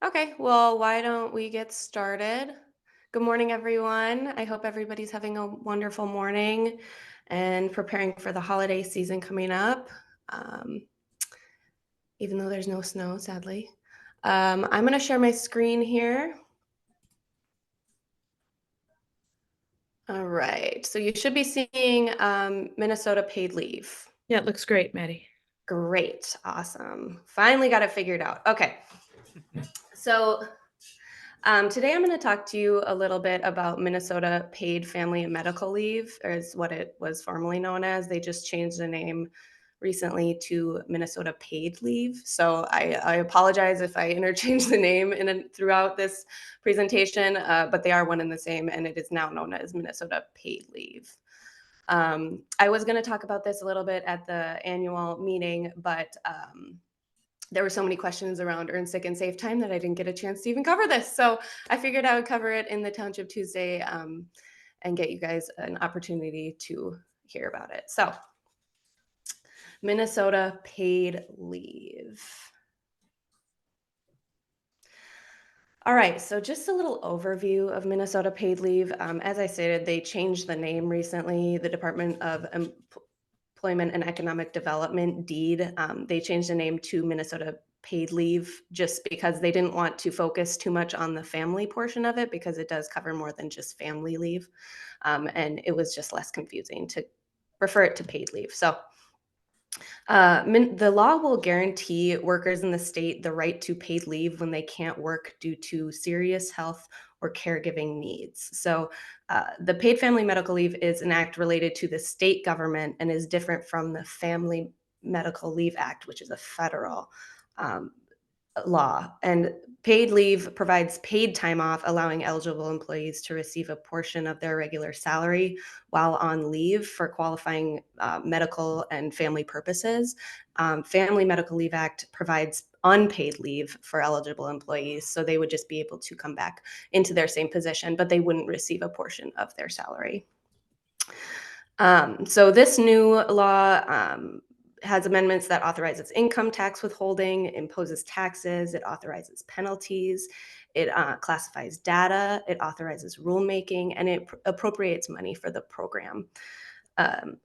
Okay, well, why don't we get started? Good morning, everyone. I hope everybody's having a wonderful morning and preparing for the holiday season coming up, um, even though there's no snow, sadly. I'm going to share my screen here. All right, so you should be seeing Minnesota paid leave. Yeah, it looks great, Maddie. Great, awesome. Finally got it figured out. Okay, so today I'm going to talk to you a little bit about Minnesota paid family and medical leave, or is what it was formerly known as. They just changed the name recently to Minnesota paid leave. So I apologize if I interchange the name throughout this presentation, but they are one and the same, and it is now known as Minnesota paid leave. I was going to talk about this a little bit at the annual meeting, but there were so many questions around earn sick and safe time that I didn't get a chance to even cover this. So I figured I would cover it in the Township Tuesday and get you guys an opportunity to hear about it. So, Minnesota paid leave. All right, so just a little overview of Minnesota paid leave. As I stated, they changed the name recently. The Department of Employment and Economic Development, DEED, they changed the name to Minnesota paid leave just because they didn't want to focus too much on the family portion of it because it does cover more than just family leave. And it was just less confusing to refer it to paid leave. So the law will guarantee workers in the state the right to paid leave when they can't work due to serious health or caregiving needs. So, the paid family medical leave is an act related to the state government and is different from the Family Medical Leave Act, which is a federal um, law. And paid leave provides paid time off, allowing eligible employees to receive a portion of their regular salary while on leave for qualifying medical and family purposes. Family Medical Leave Act provides unpaid leave for eligible employees, so they would just be able to come back into their same position, but they wouldn't receive a portion of their salary. So this new law has amendments that authorizes income tax withholding, imposes taxes, it authorizes penalties, it classifies data, it authorizes rulemaking, and it appropriates money for the program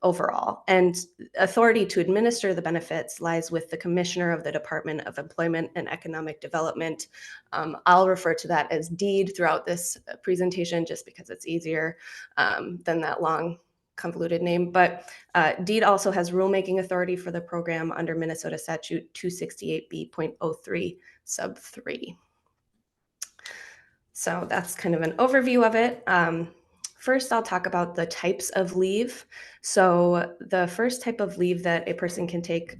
overall. And authority to administer the benefits lies with the Commissioner of the Department of Employment and Economic Development. I'll refer to that as DEED throughout this presentation just because it's easier than that long convoluted name, but DEED also has rulemaking authority for the program under Minnesota Statute 268B.03 sub 3. So that's kind of an overview of it. First, I'll talk about the types of leave. So the first type of leave that a person can take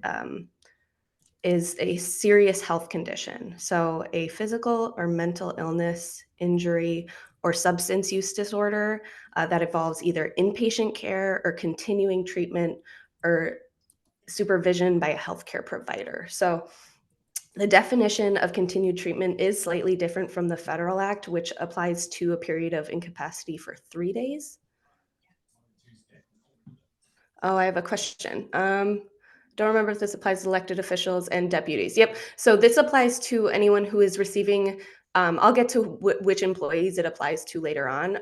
is a serious health condition. So a physical or mental illness, injury, or substance use disorder that involves either inpatient care or continuing treatment or supervision by a healthcare provider. So the definition of continued treatment is slightly different from the federal act, which applies to a period of incapacity for 3 days. Oh, I have a question. Don't remember if this applies to elected officials and deputies. Yep. So this applies to anyone who is receiving. I'll get to which employees it applies to later on,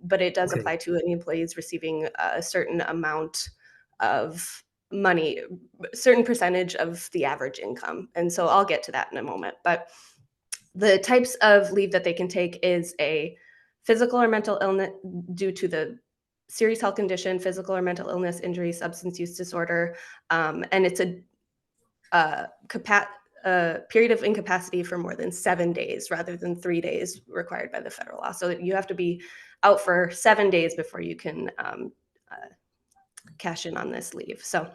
but it does Okay. apply to any employees receiving a certain amount of money, a certain percentage of the average income. And so I'll get to that in a moment. But the types of leave that they can take is a physical or mental illness due to the serious health condition, physical or mental illness, injury, substance use disorder, and it's a period of incapacity for more than 7 days rather than 3 days required by the federal law. So you have to be out for 7 days before you can uh, cash in on this leave. So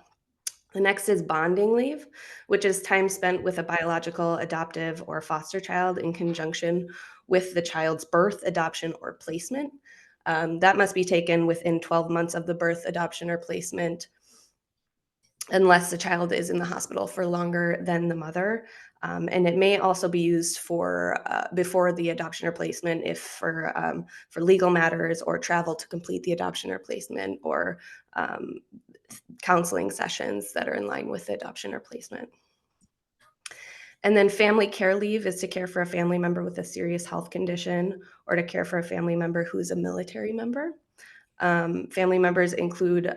the next is bonding leave, which is time spent with a biological, adoptive, or foster child in conjunction with the child's birth, adoption, or placement. That must be taken within 12 months of the birth, adoption, or placement, unless the child is in the hospital for longer than the mother. And it may also be used for before the adoption or placement if for legal matters or travel to complete the adoption or placement or um, counseling sessions that are in line with the adoption or placement. And then family care leave is to care for a family member with a serious health condition or to care for a family member who's a military member. Family members include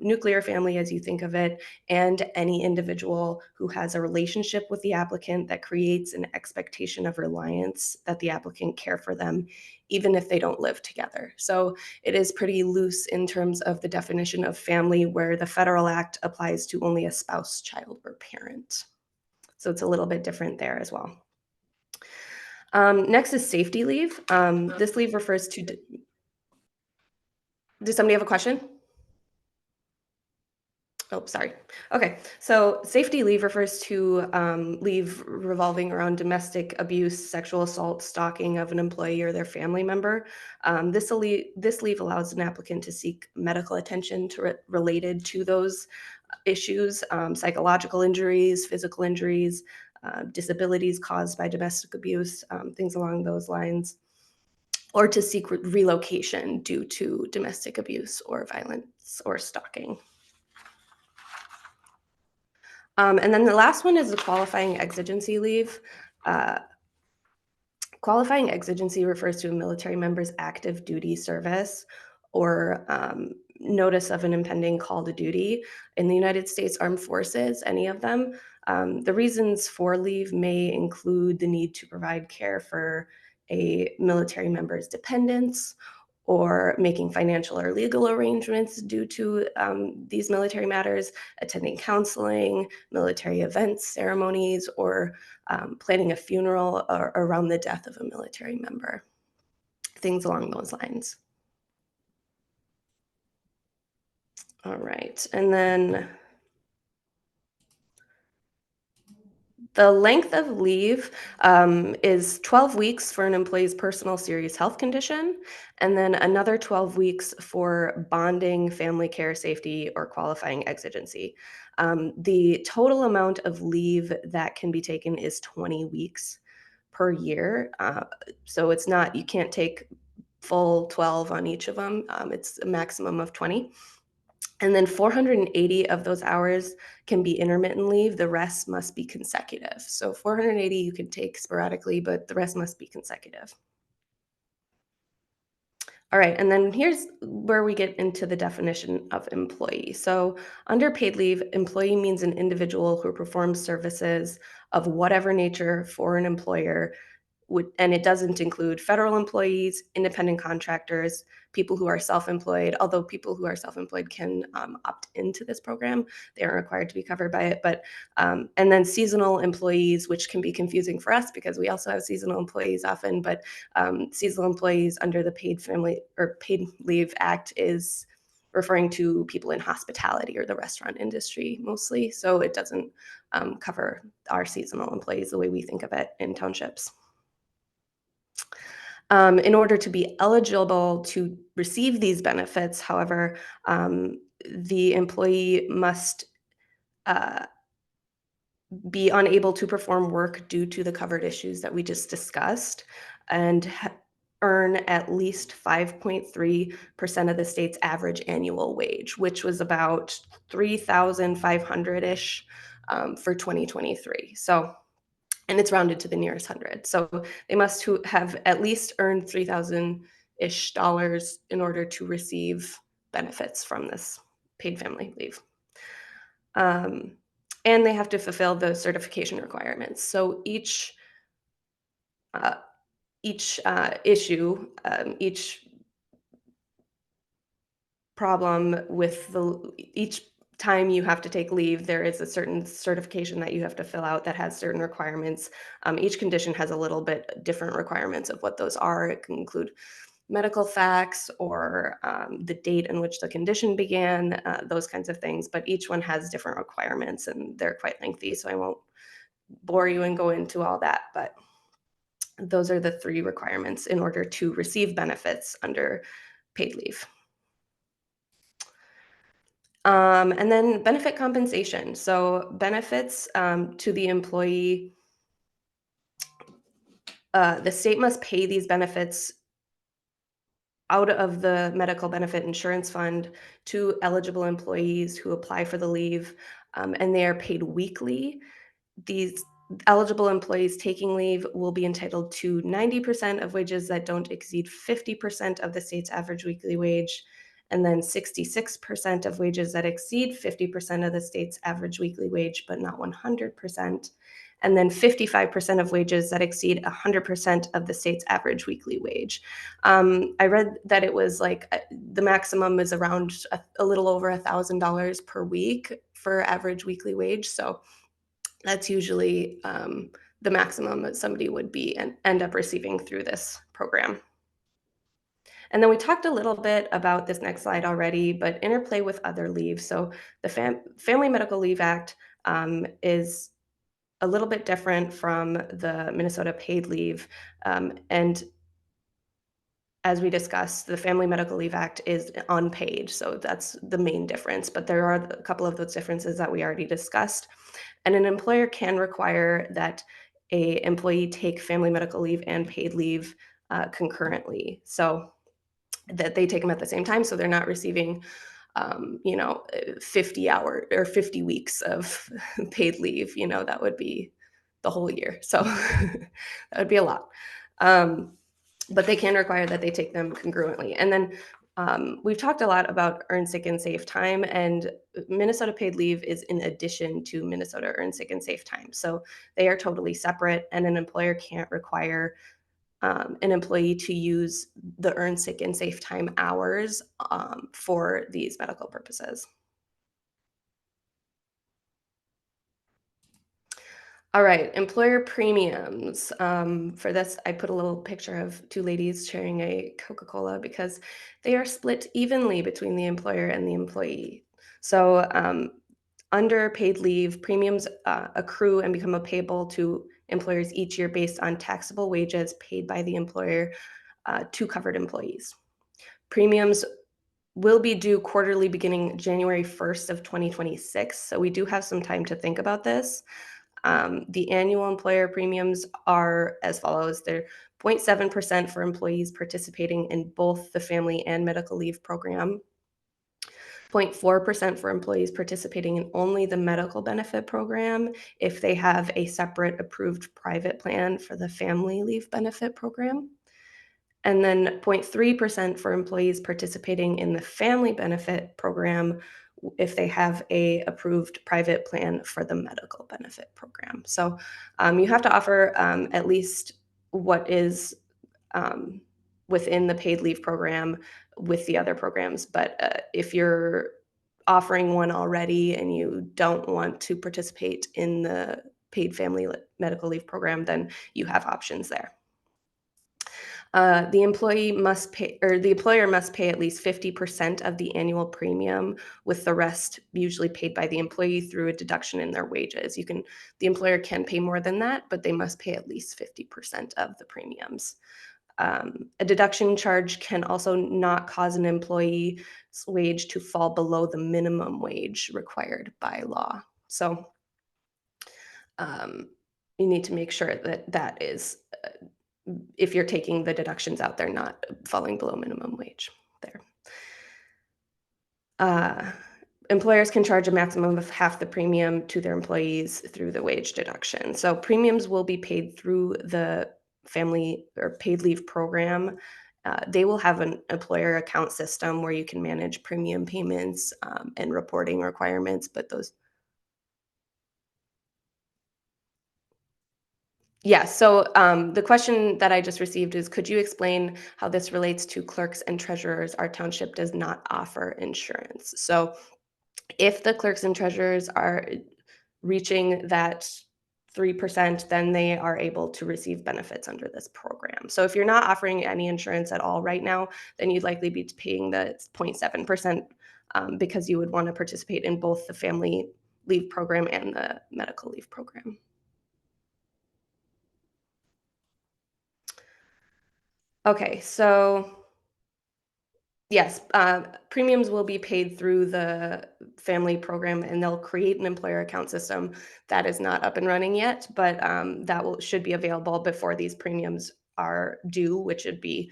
nuclear family, as you think of it, and any individual who has a relationship with the applicant that creates an expectation of reliance that the applicant care for them, even if they don't live together. So it is pretty loose in terms of the definition of family, where the federal act applies to only a spouse, child, or parent. So it's a little bit different there as well. Next is safety leave. This leave refers to. Does somebody have a question? Oh, sorry. Okay. So safety leave refers to leave revolving around domestic abuse, sexual assault, stalking of an employee or their family member. This leave allows an applicant to seek medical attention related to those issues, psychological injuries, physical injuries, disabilities caused by domestic abuse, things along those lines, or to seek relocation due to domestic abuse or violence or stalking. And then the last one is the qualifying exigency leave. Uh, Qualifying exigency refers to a military member's active duty service or notice of an impending call to duty in the United States Armed Forces, any of them. The reasons for leave may include the need to provide care for a military member's dependents or making financial or legal arrangements due to these military matters, attending counseling, military events, ceremonies, or planning a funeral around the death of a military member, things along those lines. All right. And then the length of leave is 12 weeks for an employee's personal serious health condition, and then another 12 weeks for bonding, family care, safety, or qualifying exigency. The total amount of leave that can be taken is 20 weeks per year. So it's not, you can't take full 12 on each of them. It's a maximum of 20. And then 480 of those hours can be intermittent leave. The rest must be consecutive. So 480 you can take sporadically, but the rest must be consecutive. All right, and then here's where we get into the definition of employee. So, under paid leave, employee means an individual who performs services of whatever nature for an employer and it doesn't include federal employees, independent contractors, people who are self-employed, although people who are self-employed can opt into this program. They aren't required to be covered by it. But and then seasonal employees, which can be confusing for us because we also have seasonal employees often, but seasonal employees under the Paid Family or Paid Leave Act is referring to people in hospitality or the restaurant industry mostly. So it doesn't cover our seasonal employees the way we think of it in townships. In order to be eligible to receive these benefits, however, the employee must uh, be unable to perform work due to the covered issues that we just discussed and earn at least 5.3% of the state's average annual wage, which was about 3,500-ish for 2023. So and it's rounded to the nearest hundred. So they must have at least earned 3,000-ish dollars in order to receive benefits from this paid family leave. Um, and they have to fulfill the certification requirements. So uh, each problem with each time you have to take leave, there is a certain certification that you have to fill out that has certain requirements. Each condition has a little bit different requirements of what those are. It can include medical facts or the date in which the condition began, those kinds of things. But each one has different requirements and they're quite lengthy, so I won't bore you and go into all that. But those are the three requirements in order to receive benefits under paid leave. And then benefit compensation. So benefits to the employee, the state must pay these benefits out of the medical benefit insurance fund to eligible employees who apply for the leave, and they are paid weekly. These Eligible employees taking leave will be entitled to 90% of wages that don't exceed 50% of the state's average weekly wage, and then 66% of wages that exceed 50% of the state's average weekly wage, but not 100%, and then 55% of wages that exceed 100% of the state's average weekly wage. I read that it was like the maximum is around a little over $1,000 per week for average weekly wage. So that's usually the maximum that somebody would be and end up receiving through this program. And then we talked a little bit about this next slide already, but interplay with other leaves. So the Family Medical Leave Act is a little bit different from the Minnesota paid leave. And as we discussed, the Family Medical Leave Act is unpaid, so that's the main difference. But there are a couple of those differences that we already discussed. And an employer can require that a employee take family medical leave and paid leave concurrently, so that they take them at the same time, so they're not receiving 50 hour or 50 weeks of paid leave. That would be the whole year. So that would be a lot. But they can require that they take them congruently. And then we've talked a lot about earned sick and safe time, and Minnesota paid leave is in addition to Minnesota earned sick and safe time. So they are totally separate, and an employer can't require an employee to use the earned sick and safe time hours for these medical purposes. All right, employer premiums. For this, I put a little picture of two ladies sharing a Coca-Cola because they are split evenly between the employer and the employee. So, under paid leave, premiums accrue and become payable to employers each year based on taxable wages paid by the employer to covered employees. Premiums will be due quarterly beginning January 1st of 2026. So we do have some time to think about this. The annual employer premiums are as follows. They're 0.7% for employees participating in both the family and medical leave program, 0.4% for employees participating in only the medical benefit program if they have a separate approved private plan for the family leave benefit program, and then 0.3% for employees participating in the family benefit program if they have a approved private plan for the medical benefit program. So you have to offer at least what is um, within the paid leave program with the other programs. But if you're offering one already and you don't want to participate in the paid family medical leave program, then you have options there. The employee must pay, or the employer must pay at least 50% of the annual premium, with the rest usually paid by the employee through a deduction in their wages. The employer can pay more than that, but they must pay at least 50% of the premiums. A deduction charge can also not cause an employee's wage to fall below the minimum wage required by law. So um, you need to make sure that that is if you're taking the deductions out, they're not falling below minimum wage there. Uh, Employers can charge a maximum of half the premium to their employees through the wage deduction. So premiums will be paid through the family or paid leave program. They will have an employer account system where you can manage premium payments and reporting requirements, but those. Yes. So the question that I just received is, could you explain how this relates to clerks and treasurers? Our township does not offer insurance. So if the clerks and treasurers are reaching that 3%, then they are able to receive benefits under this program. So if you're not offering any insurance at all right now, then you'd likely be paying the 0.7% because you would want to participate in both the family leave program and the medical leave program. Okay, so yes, premiums will be paid through the family program, and they'll create an employer account system that is not up and running yet, but should be available before these premiums are due, which should be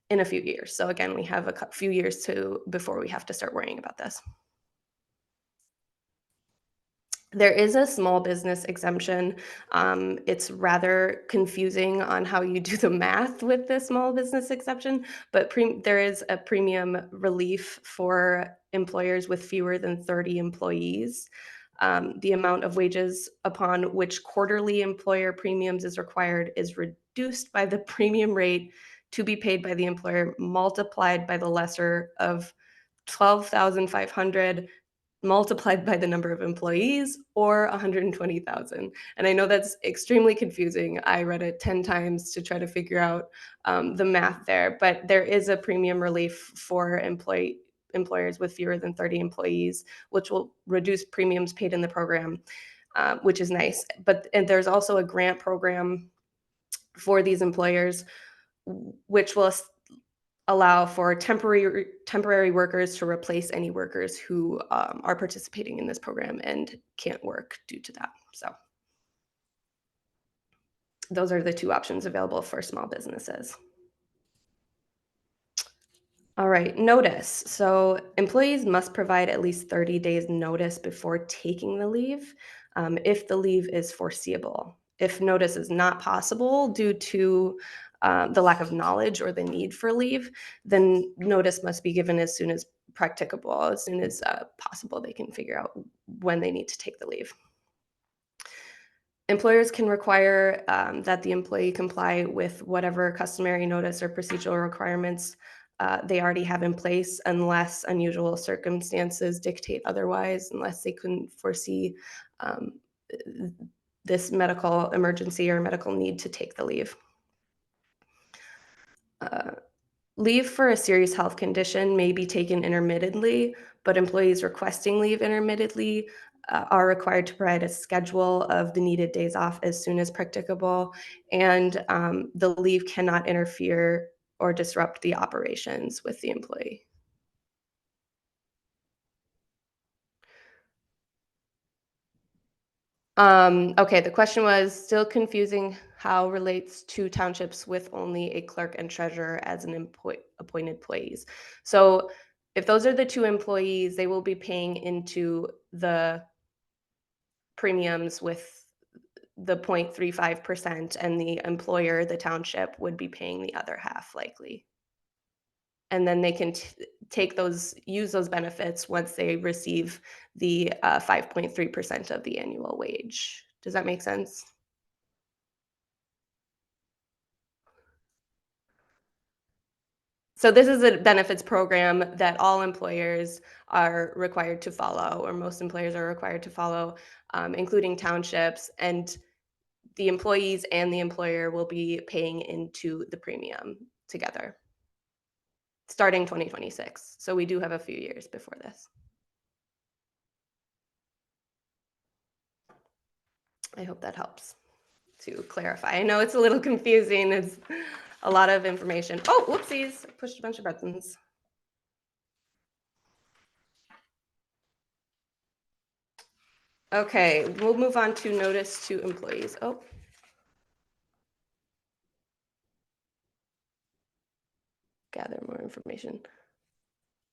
in a few years. So again, we have a few years to before we have to start worrying about this. There is a small business exemption. It's rather confusing on how you do the math with the small business exception, but there is a premium relief for employers with fewer than 30 employees. The amount of wages upon which quarterly employer premiums is required is reduced by the premium rate to be paid by the employer multiplied by the lesser of 12,500 multiplied by the number of employees or 120,000. And I know that's extremely confusing. I read it 10 times to try to figure out the math there, but there is a premium relief for employers with fewer than 30 employees, which will reduce premiums paid in the program, which is nice. And there's also a grant program for these employers, which will allow for temporary workers to replace any workers who are participating in this program and can't work due to that. So those are the two options available for small businesses. All right, notice. So employees must provide at least 30 days notice before taking the leave if the leave is foreseeable. If notice is not possible due to the lack of knowledge or the need for leave, then notice must be given as soon as practicable, as soon as possible. They can figure out when they need to take the leave. Employers can require that the employee comply with whatever customary notice or procedural requirements they already have in place, unless unusual circumstances dictate otherwise, unless they couldn't foresee um, this medical emergency or medical need to take the leave. Uh, Leave for a serious health condition may be taken intermittently, but employees requesting leave intermittently are required to provide a schedule of the needed days off as soon as practicable, and the leave cannot interfere or disrupt the operations with the employee. Okay, the question was still confusing how relates to townships with only a clerk and treasurer as an appointed employees. So if those are the two employees, they will be paying into the premiums with the 0.35%, and the employer, the township, would be paying the other half likely. And then they can use those benefits once they receive the 5.3% of the annual wage. Does that make sense? So this is a benefits program that all employers are required to follow, or most employers are required to follow, including townships, and the employees and the employer will be paying into the premium together starting 2026. So we do have a few years before this. I hope that helps to clarify. I know it's a little confusing. It's a lot of information. Oh, whoopsies. I pushed a bunch of buttons. Okay, we'll move on to notice to employees. Oh, gather more information.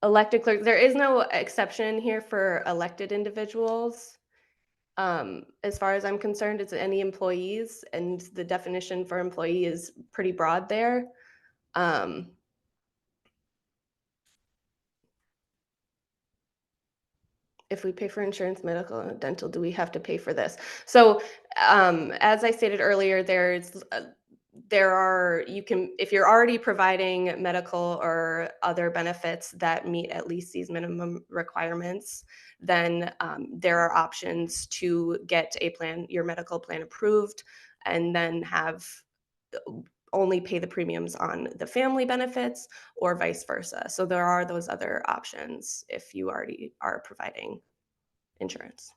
Elected clerk, there is no exception here for elected individuals. As far as I'm concerned, it's any employees, and the definition for employee is pretty broad there. Um, if we pay for insurance, medical, and dental, do we have to pay for this? So, as I stated earlier, there are you can if you're already providing medical or other benefits that meet at least these minimum requirements, then there are options to get your medical plan approved, and then have only pay the premiums on the family benefits or vice versa. So there are those other options if you already are providing insurance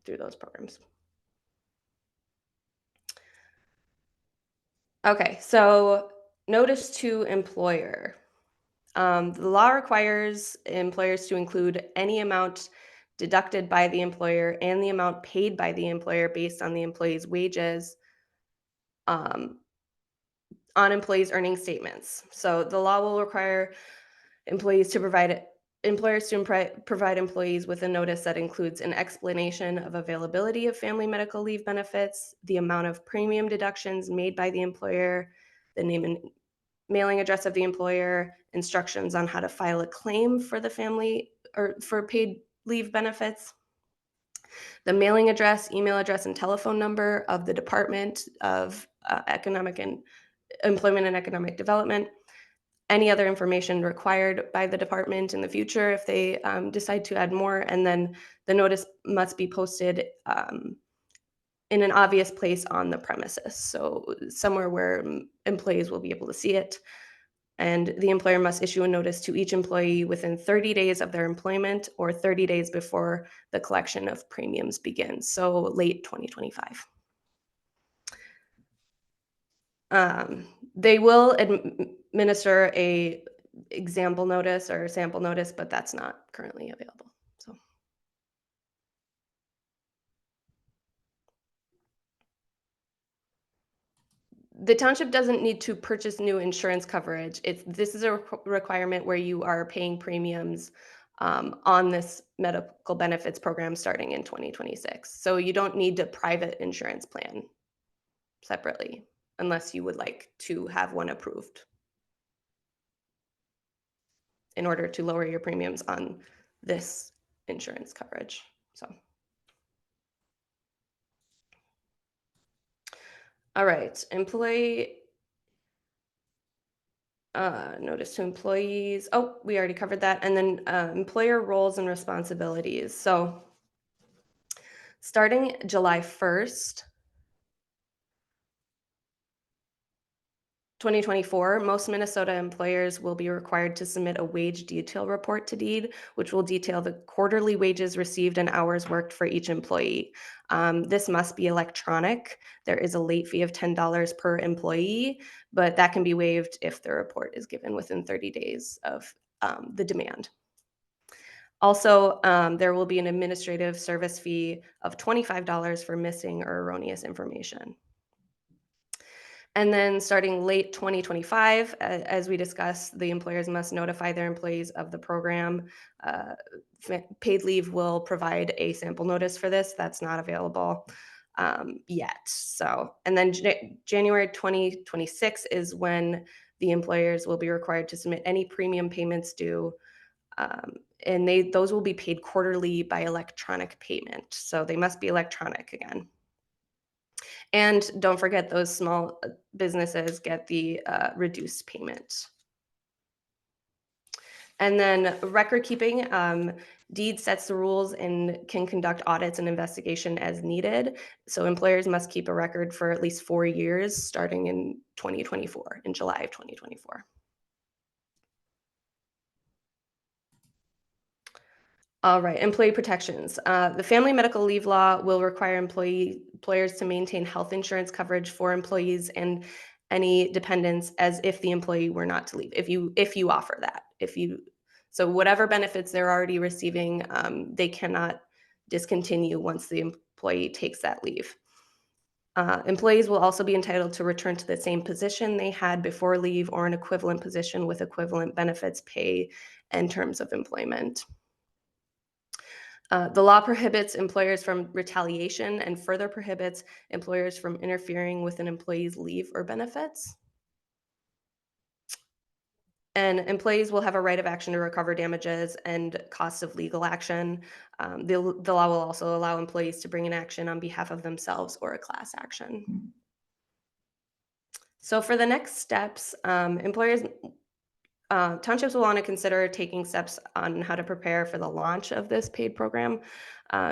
through those programs. Okay, so notice to employer. The law requires employers to include any amount deducted by the employer and the amount paid by the employer based on the employee's wages um, on employees' earning statements. So the law will require employees to provide employers to provide employees with a notice that includes an explanation of availability of family medical leave benefits, the amount of premium deductions made by the employer, the name and mailing address of the employer, instructions on how to file a claim for the family or for paid leave benefits, the mailing address, email address, and telephone number of the Department of Economic and Employment and Economic Development, any other information required by the department in the future if they decide to add more, and then the notice must be posted in an obvious place on the premises, so somewhere where employees will be able to see it. And the employer must issue a notice to each employee within 30 days of their employment or 30 days before the collection of premiums begins, so late 2025. They will administer a example notice or sample notice, but that's not currently available. So the township doesn't need to purchase new insurance coverage. This is a requirement where you are paying premiums on this medical benefits program starting in 2026. So you don't need a private insurance plan separately unless you would like to have one approved in order to lower your premiums on this insurance coverage. So, all right, employee notice to employees. Oh, we already covered that. And then employer roles and responsibilities. So, starting July 1st, 2024, most Minnesota employers will be required to submit a wage detail report to DEED, which will detail the quarterly wages received and hours worked for each employee. This must be electronic. There is a late fee of $10 per employee, but that can be waived if the report is given within 30 days of the demand. Also, there will be an administrative service fee of $25 for missing or erroneous information. And then starting late 2025, as we discussed, the employers must notify their employees of the program. Uh, Paid leave will provide a sample notice for this. That's not available yet. So, and then January 2026 is when the employers will be required to submit any premium payments due. And those will be paid quarterly by electronic payment. So they must be electronic again. And don't forget those small businesses get the reduced payment. And then record keeping, DEED sets the rules and can conduct audits and investigation as needed. So employers must keep a record for at least 4 years starting in 2024, in July of 2024. All right, employee protections. The Family Medical Leave Law will require employers to maintain health insurance coverage for employees and any dependents as if the employee were not to leave. If you offer that, so whatever benefits they're already receiving, they cannot discontinue once the employee takes that leave. Employees will also be entitled to return to the same position they had before leave or an equivalent position with equivalent benefits, pay, and terms of employment. The law prohibits employers from retaliation and further prohibits employers from interfering with an employee's leave or benefits. And employees will have a right of action to recover damages and costs of legal action. The law will also allow employees to bring an action on behalf of themselves or a class action. So for the next steps, townships will want to consider taking steps on how to prepare for the launch of this paid program,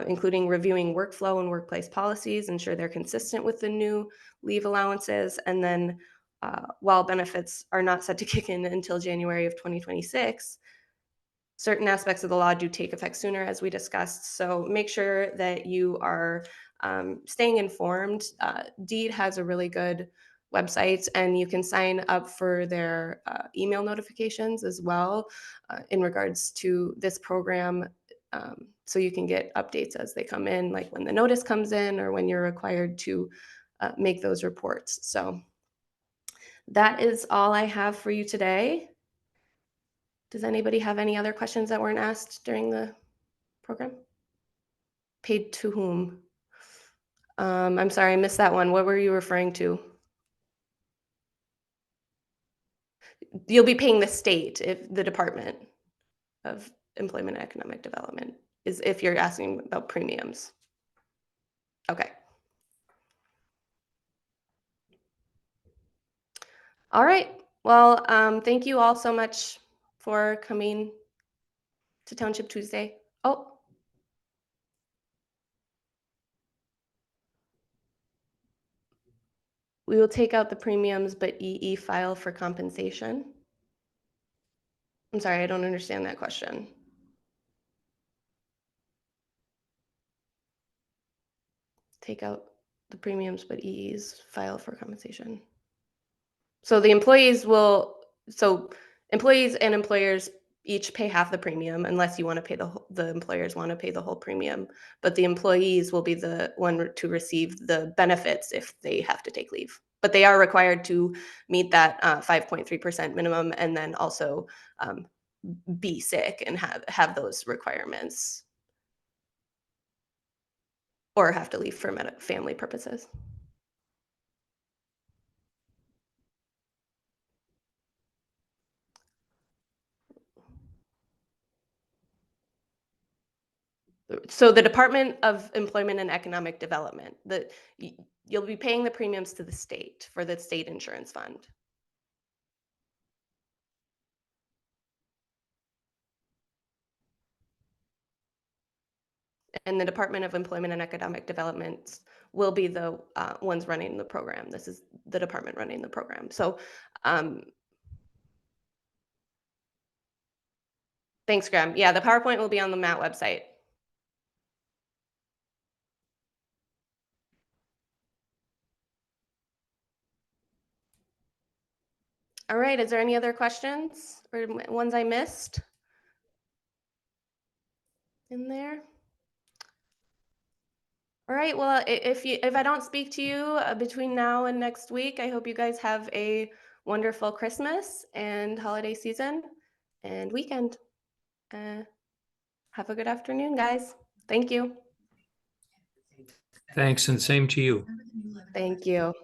including reviewing workflow and workplace policies, ensure they're consistent with the new leave allowances. And then while benefits are not set to kick in until January of 2026, certain aspects of the law do take effect sooner, as we discussed. So make sure that you are staying informed. DEED has a really good website, and you can sign up for their email notifications as well in regards to this program. So you can get updates as they come in, like when the notice comes in or when you're required to make those reports. So that is all I have for you today. Does anybody have any other questions that weren't asked during the program? Paid to whom? I'm sorry, I missed that one. What were you referring to? You'll be paying the state, if the Department of Employment and Economic Development is if you're asking about premiums. Okay. All right. Well, thank you all so much for coming to Township Tuesday. Oh, we will take out the premiums, but EE file for compensation. I'm sorry, I don't understand that question. Take out the premiums, but EEs file for compensation. So employees and employers each pay half the premium unless you want to pay the employers want to pay the whole premium, but the employees will be the one to receive the benefits if they have to take leave. But they are required to meet that 5.3% minimum and then also be sick and have those requirements or have to leave for family purposes. So the Department of Employment and Economic Development, you'll be paying the premiums to the state for the state insurance fund. And the Department of Employment and Economic Development will be the ones running the program. This is the department running the program. So thanks, Graham. Yeah, the PowerPoint will be on the MAT website. All right, is there any other questions or ones I missed in there? All right, well, if I don't speak to you between now and next week, I hope you guys have a wonderful Christmas and holiday season and weekend. Have a good afternoon, guys. Thank you. Thanks, and same to you. Thank you.